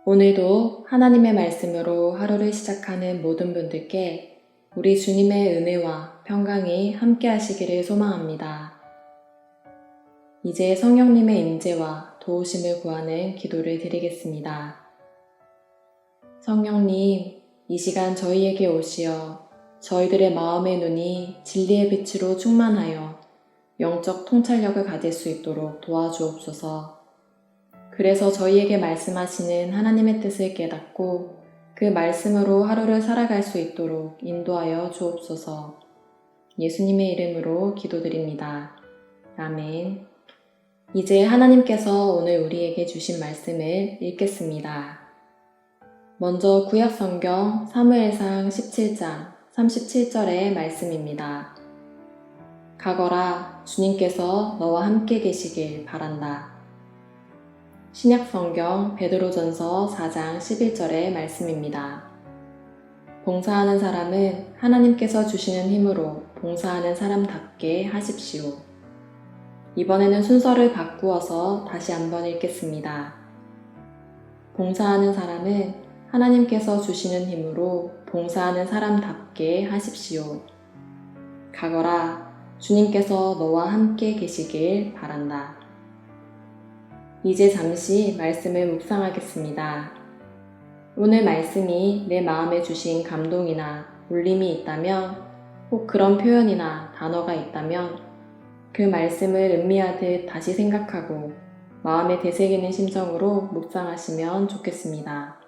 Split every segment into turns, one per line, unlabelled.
오늘도 하나님의 말씀으로 하루를 시작하는 모든 분들께 우리 주님의 은혜와 평강이 함께 하시기를 소망합니다. 이제 성령님의 임재와 도우심을 구하는 기도를 드리겠습니다. 성령님, 이 시간 저희에게 오시어 저희들의 마음의 눈이 진리의 빛으로 충만하여 영적 통찰력을 가질 수 있도록 도와주옵소서. 그래서 저희에게 말씀하시는 하나님의 뜻을 깨닫고 그 말씀으로 하루를 살아갈 수 있도록 인도하여 주옵소서. 예수님의 이름으로 기도드립니다. 아멘. 이제 하나님께서 오늘 우리에게 주신 말씀을 읽겠습니다. 먼저 구약성경 사무엘상 17장 37절의 말씀입니다. 가거라, 주님께서 너와 함께 계시길 바란다. 신약성경 베드로전서 4장 11절의 말씀입니다. 봉사하는 사람은 하나님께서 주시는 힘으로 봉사하는 사람답게 하십시오. 이번에는 순서를 바꾸어서 다시 한번 읽겠습니다. 봉사하는 사람은 하나님께서 주시는 힘으로 봉사하는 사람답게 하십시오. 가거라, 주님께서 너와 함께 계시길 바란다. 이제 잠시 말씀을 묵상하겠습니다. 오늘 말씀이 내 마음에 주신 감동이나 울림이 있다면, 혹 그런 표현이나 단어가 있다면 그 말씀을 음미하듯 다시 생각하고 마음에 되새기는 심정으로 묵상하시면 좋겠습니다.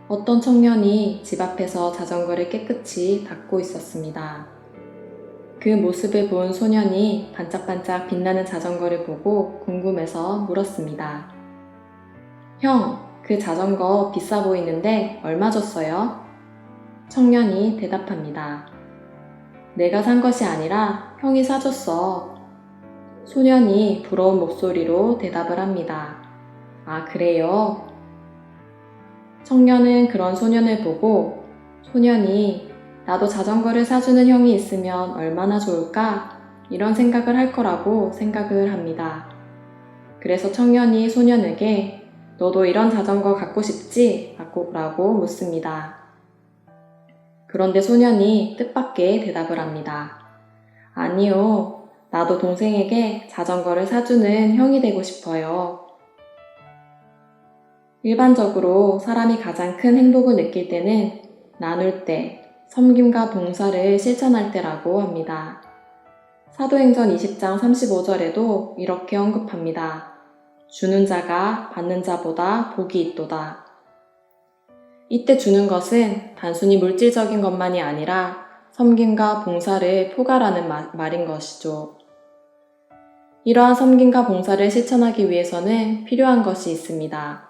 어떤 청년이 집 앞에서 자전거를 깨끗이 닦고 있었습니다. 그 모습을 본 소년이 반짝반짝 빛나는 자전거를 보고 궁금해서 물었습니다. 형, 그 자전거 비싸 보이는데 얼마 줬어요? 청년이 대답합니다. 내가 산 것이 아니라 형이 사줬어. 소년이 부러운 목소리로 대답을 합니다. 아, 그래요? 청년은 그런 소년을 보고 소년이 나도 자전거를 사주는 형이 있으면 얼마나 좋을까? 이런 생각을 할 거라고 생각을 합니다. 그래서 청년이 소년에게 너도 이런 자전거 갖고 싶지? 라고 묻습니다. 그런데 소년이 뜻밖의 대답을 합니다. 아니요, 나도 동생에게 자전거를 사주는 형이 되고 싶어요. 일반적으로 사람이 가장 큰 행복을 느낄 때는 나눌 때, 섬김과 봉사를 실천할 때라고 합니다. 사도행전 20장 35절에도 이렇게 언급합니다. 주는 자가 받는 자보다 복이 있도다. 이때 주는 것은 단순히 물질적인 것만이 아니라 섬김과 봉사를 포괄하는 말인 것이죠. 이러한 섬김과 봉사를 실천하기 위해서는 필요한 것이 있습니다.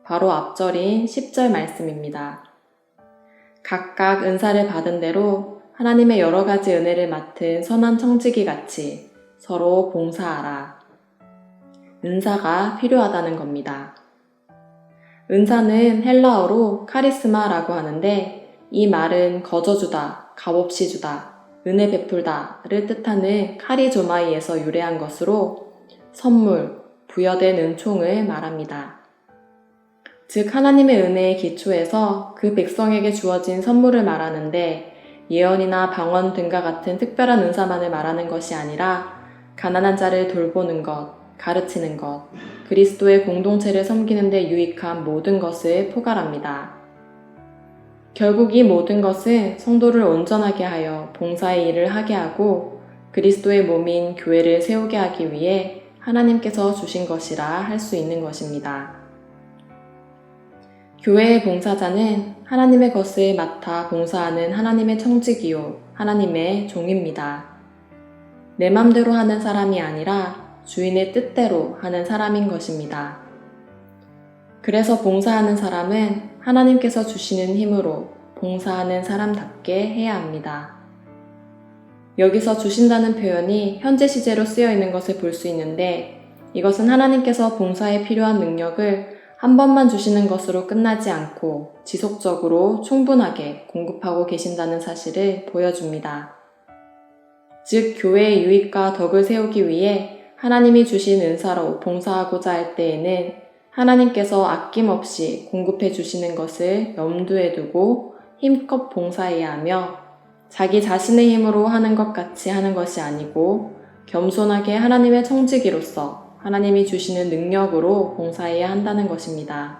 바로 앞절인 10절 말씀입니다. 각각 은사를 받은 대로 하나님의 여러 가지 은혜를 맡은 선한 청지기 같이 서로 봉사하라. 은사가 필요하다는 겁니다. 은사는 헬라어로 카리스마라고 하는데 이 말은 거저주다, 값없이 주다, 은혜 베풀다를 뜻하는 카리조마이에서 유래한 것으로 선물, 부여된 은총을 말합니다. 즉 하나님의 은혜에 기초해서 그 백성에게 주어진 선물을 말하는데 예언이나 방언 등과 같은 특별한 은사만을 말하는 것이 아니라 가난한 자를 돌보는 것, 가르치는 것, 그리스도의 공동체를 섬기는 데 유익한 모든 것을 포괄합니다. 결국 이 모든 것은 성도를 온전하게 하여 봉사의 일을 하게 하고 그리스도의 몸인 교회를 세우게 하기 위해 하나님께서 주신 것이라 할 수 있는 것입니다. 교회의 봉사자는 하나님의 것을 맡아 봉사하는 하나님의 청지기요 하나님의 종입니다. 내 맘대로 하는 사람이 아니라 주인의 뜻대로 하는 사람인 것입니다. 그래서 봉사하는 사람은 하나님께서 주시는 힘으로 봉사하는 사람답게 해야 합니다. 여기서 주신다는 표현이 현재 시제로 쓰여 있는 것을 볼 수 있는데 이것은 하나님께서 봉사에 필요한 능력을 한 번만 주시는 것으로 끝나지 않고 지속적으로 충분하게 공급하고 계신다는 사실을 보여줍니다. 즉, 교회의 유익과 덕을 세우기 위해 하나님이 주신 은사로 봉사하고자 할 때에는 하나님께서 아낌없이 공급해 주시는 것을 염두에 두고 힘껏 봉사해야 하며 자기 자신의 힘으로 하는 것 같이 하는 것이 아니고 겸손하게 하나님의 청지기로서 하나님이 주시는 능력으로 봉사해야 한다는 것입니다.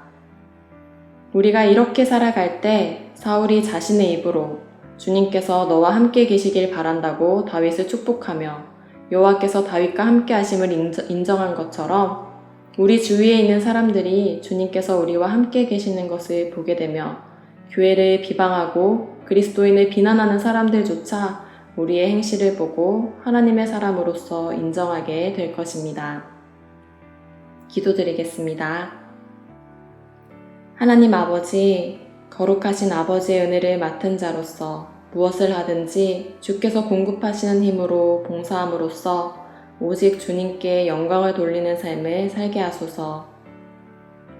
우리가 이렇게 살아갈 때 사울이 자신의 입으로 주님께서 너와 함께 계시길 바란다고 다윗을 축복하며 여호와께서 다윗과 함께 하심을 인정한 것처럼 우리 주위에 있는 사람들이 주님께서 우리와 함께 계시는 것을 보게 되며 교회를 비방하고 그리스도인을 비난하는 사람들조차 우리의 행실을 보고 하나님의 사람으로서 인정하게 될 것입니다. 기도드리겠습니다. 하나님 아버지, 거룩하신 아버지의 은혜를 맡은 자로서 무엇을 하든지 주께서 공급하시는 힘으로 봉사함으로써 오직 주님께 영광을 돌리는 삶을 살게 하소서.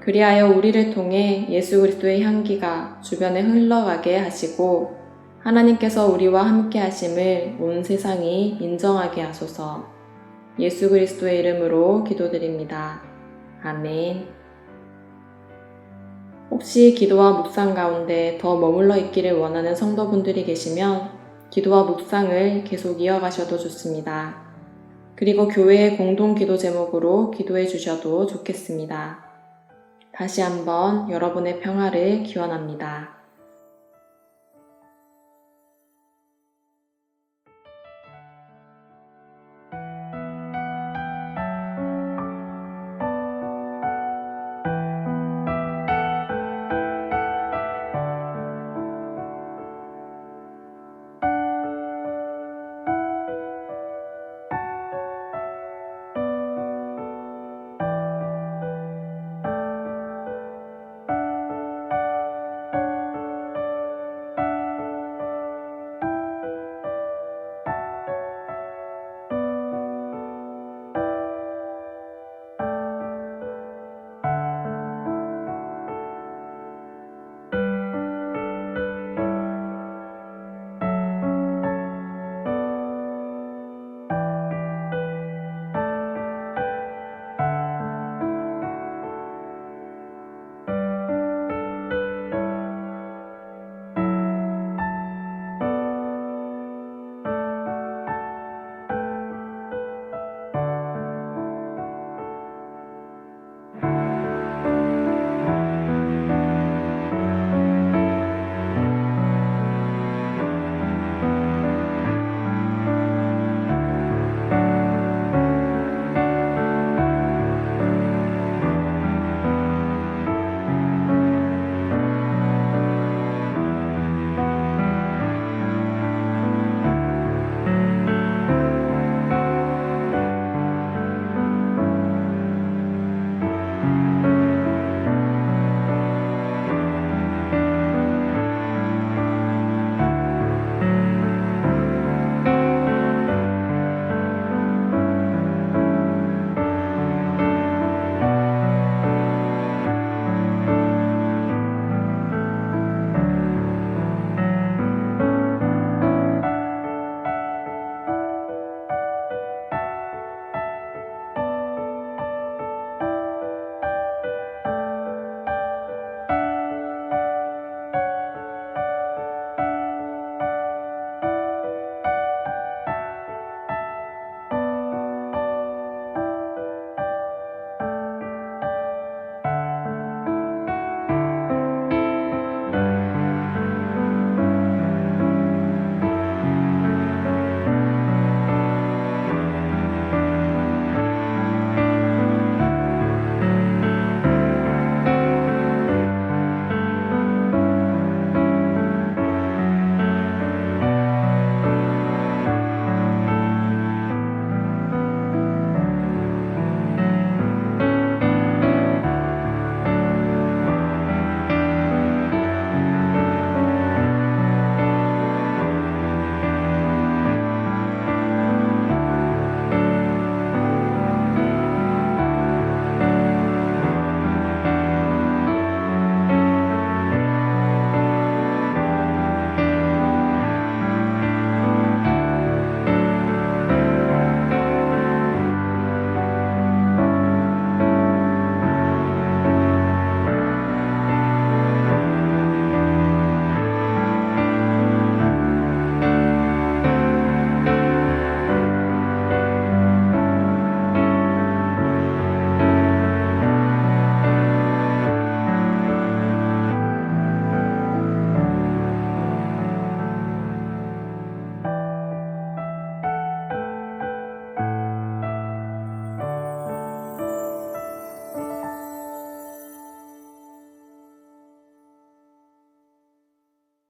그리하여 우리를 통해 예수 그리스도의 향기가 주변에 흘러가게 하시고 하나님께서 우리와 함께 하심을 온 세상이 인정하게 하소서. 예수 그리스도의 이름으로 기도드립니다. 아멘. 혹시 기도와 묵상 가운데 더 머물러 있기를 원하는 성도분들이 계시면 기도와 묵상을 계속 이어가셔도 좋습니다. 그리고 교회의 공동 기도 제목으로 기도해 주셔도 좋겠습니다. 다시 한번 여러분의 평화를 기원합니다.